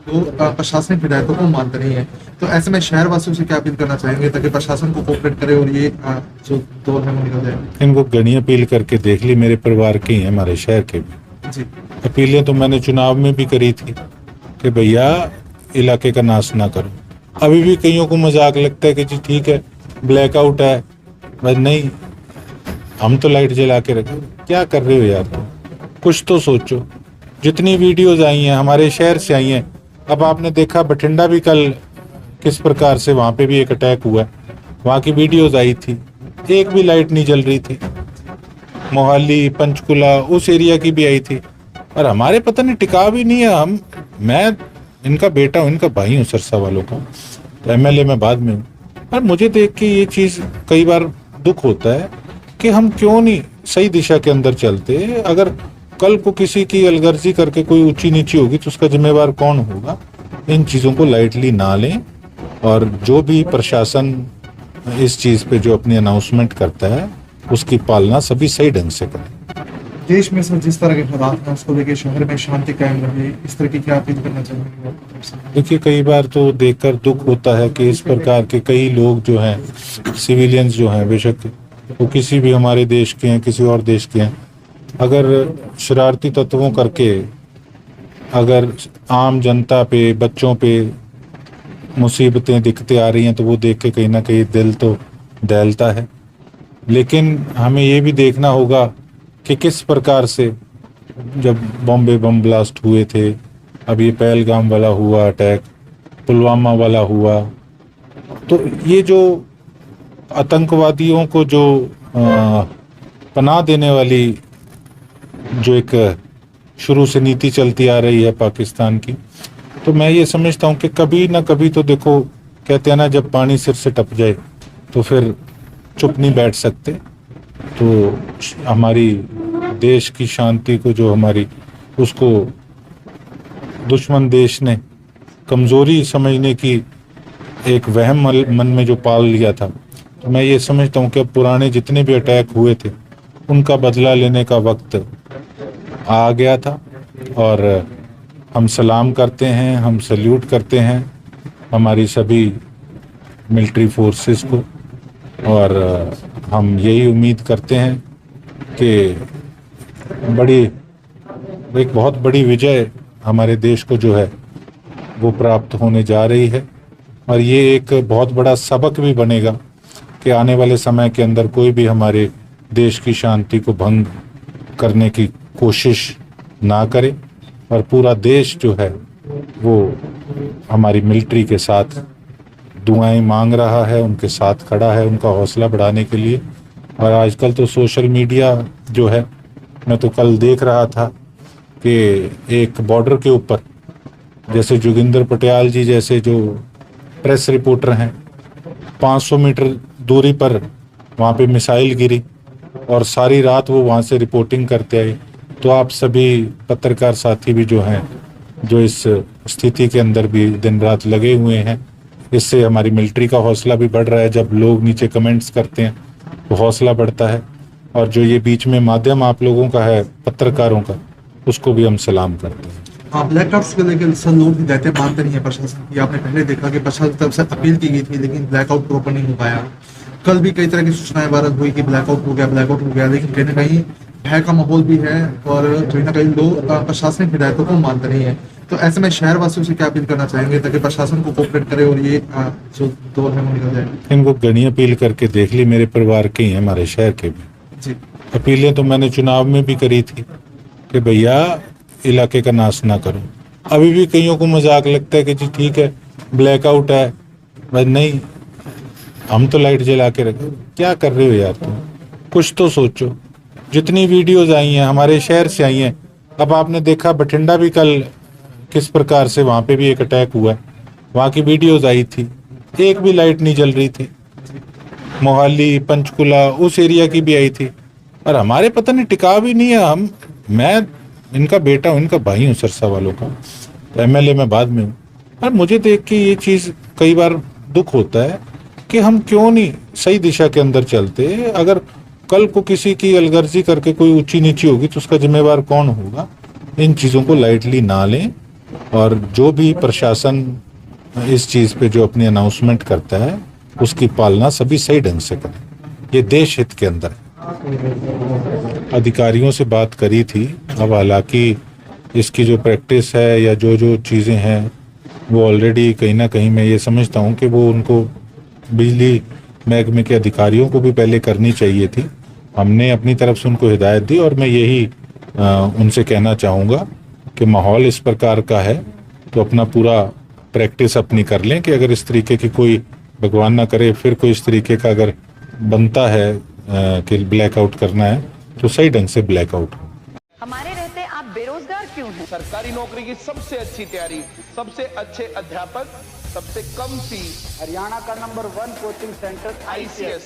तो प्रशासनिक हिदायतों को मानते नहीं है। तो ऐसे में शहर वासियों से क्या अपील करना चाहेंगे ताकि प्रशासन को कोऑपरेट करे और ये जो दौर है वो निकल जाए? इनको घनी अपील करके देख ली, मेरे परिवार के ही हैं, हमारे शहर के भी। जी। अपीलें तो मैंने चुनाव में भी करी थी कि भैया इलाके का नाश ना करो। अभी भी कईयों को मजाक लगता है कि जी ठीक है ब्लैकआउट है, बस नहीं, हम तो लाइट जला के रखें। क्या कर रहे हो यार तुम? कुछ तो सोचो। जितनी वीडियोज आई हैं हमारे शहर से आई हैं, अब आपने देखा बठिंडा भी कल किस प्रकार से वहाँ पे भी एक अटैक हुआ है, वहाँ की वीडियोज आई थी, एक भी लाइट नहीं जल रही थी। मोहाली, पंचकुला उस एरिया की भी आई थी, और हमारे पता नहीं टिका भी नहीं है। मैं इनका बेटा हूँ, इनका भाई हूँ सिरसा वालों का, तो एमएलए में बाद में हूँ। और मुझे देख के ये चीज़ कई बार दुख होता है कि हम क्यों नहीं सही दिशा के अंदर चलते। अगर कल को किसी की अलगर्जी करके कोई ऊंची नीची होगी तो उसका जिम्मेवार कौन होगा? इन चीज़ों को लाइटली ना लें, और जो भी प्रशासन इस चीज़ पे जो अपनी अनाउंसमेंट करता है उसकी पालना सभी सही ढंग से करें। देश में सर जिस तरह के हालात हैं उसको लेकर शहर में शांति कायम रहे, इस तरह की क्या अपील करना चाहेंगे? देखिए, कई बार तो देखकर दुख होता है कि इस प्रकार के कई लोग जो हैं, सिविलियंस जो हैं, बेशक वो किसी भी हमारे देश के हैं, किसी और देश के हैं, अगर शरारती तत्वों करके अगर आम जनता पे, बच्चों पे मुसीबतें दिखते आ रही हैं तो वो देख के कहीं ना कहीं दिल तो दहलता है। लेकिन हमें ये भी देखना होगा कि किस प्रकार से जब बॉम्बे बम ब्लास्ट हुए थे, अब ये पहलगाम वाला हुआ अटैक, पुलवामा वाला हुआ, तो ये जो आतंकवादियों को जो पनाह देने वाली जो एक शुरू से नीति चलती आ रही है पाकिस्तान की, तो मैं ये समझता हूँ कि कभी ना कभी तो देखो, कहते हैं ना, जब पानी सिर से टप जाए तो फिर चुप नहीं बैठ सकते। तो हमारी देश की शांति को जो हमारी, उसको दुश्मन देश ने कमज़ोरी समझने की एक वहम मन में जो पाल लिया था, तो मैं ये समझता हूँ कि अब पुराने जितने भी अटैक हुए थे उनका बदला लेने का वक्त आ गया था। और हम सलाम करते हैं, हम सल्यूट करते हैं हमारी सभी मिलिट्री फोर्सेस को, और हम यही उम्मीद करते हैं कि एक बहुत बड़ी विजय हमारे देश को जो है वो प्राप्त होने जा रही है। और ये एक बहुत बड़ा सबक भी बनेगा कि आने वाले समय के अंदर कोई भी हमारे देश की शांति को भंग करने की कोशिश ना करे, और पूरा देश जो है वो हमारी मिलिट्री के साथ दुआएं मांग रहा है, उनके साथ खड़ा है उनका हौसला बढ़ाने के लिए। और आजकल तो सोशल मीडिया जो है, मैं तो कल देख रहा था कि एक बॉर्डर के ऊपर जैसे जोगिंदर पटियाल जी जैसे जो प्रेस रिपोर्टर हैं, 500 मीटर दूरी पर वहाँ पे मिसाइल गिरी और सारी रात वो वहाँ से रिपोर्टिंग करते आए। तो आप सभी पत्रकार साथी भी जो हैं, जो इस स्थिति के अंदर भी दिन रात लगे हुए हैं, इससे हमारी मिलिट्री का हौसला भी बढ़ रहा है। जब लोग नीचे कमेंट्स करते हैं तो हौसला बढ़ता है। और जो ये बीच में माध्यम आप लोगों का है, पत्रकारों का, उसको भी हम सलाम करते हैं। आप ब्लैकआउट्स को लेकर सर लोग हिदायतें मानते नहीं है प्रशासन की। आपने पहले देखा कि प्रशासन की तरफ से अपील की गई थी लेकिन ब्लैकआउट प्रॉपर नहीं हो पाया। कल भी कई तरह की सूचनाएं वायरल हुई कि ब्लैकआउट हो गया, लेकिन कहीं ना कहीं भय का माहौल भी है और कहीं ना कहीं लोग प्रशासनिक हिदायतों को मानते नहीं है। तो ऐसे में शहर वासियों से क्या अपील करना चाहेंगे ताकि प्रशासन को कोऑपरेट करे और ये जो दौर है वो निकल जाए? इनको घनी अपील करके देख ली, मेरे परिवार के ही हैं, हमारे शहर के भी। जी। अपीलें तो मैंने चुनाव में भी करी थी कि भैया इलाके का नाश ना करो। अभी भी कईयों को मजाक लगता है कि जी ठीक है ब्लैकआउट है, बस नहीं, हम तो लाइट जला के रखें। क्या कर रहे हो यार तुम? कुछ तो सोचो। जितनी वीडियोज आई हैं हमारे शहर से आई हैं, अब आपने देखा बठिंडा भी कल किस प्रकार से वहाँ पे भी एक अटैक हुआ है, वहाँ की वीडियोज आई थी, एक भी लाइट नहीं जल रही थी। मोहाली, पंचकुला उस एरिया की भी आई थी, और हमारे पता नहीं टिका भी नहीं है। मैं इनका बेटा हूँ, इनका भाई हूँ सिरसा वालों का, तो एमएलए में बाद में हूँ। और मुझे देख के ये चीज़ कई बार दुख होता है कि हम क्यों नहीं सही दिशा के अंदर चलते। अगर कल को किसी की अलगर्जी करके कोई ऊंची नीची होगी तो उसका जिम्मेवार कौन होगा? इन चीज़ों को लाइटली ना लें, और जो भी प्रशासन इस चीज़ पे जो अपनी अनाउंसमेंट करता है उसकी पालना सभी सही ढंग से करें, ये देश हित के अंदर है। अधिकारियों से बात करी थी, अब हालांकि इसकी जो प्रैक्टिस है या जो जो चीज़ें हैं वो ऑलरेडी कहीं ना कहीं मैं ये समझता हूँ कि वो उनको बिजली महकमे के अधिकारियों को भी पहले करनी चाहिए थी। हमने अपनी तरफ से उनको हिदायत दी और मैं यही उनसे कहना चाहूँगा कि माहौल इस प्रकार का है तो अपना पूरा प्रैक्टिस अपनी कर लें कि अगर इस तरीके की कोई भगवान ना करे फिर कोई इस तरीके का अगर बनता है कि ब्लैकआउट करना है तो सही ढंग से ब्लैकआउट हो। हमारे रहते आप बेरोजगार क्यों हैं? सरकारी नौकरी की सबसे अच्छी तैयारी, सबसे अच्छे अध्यापक, सबसे कम फीस, हरियाणा का नंबर 1 कोचिंग सेंटर ICS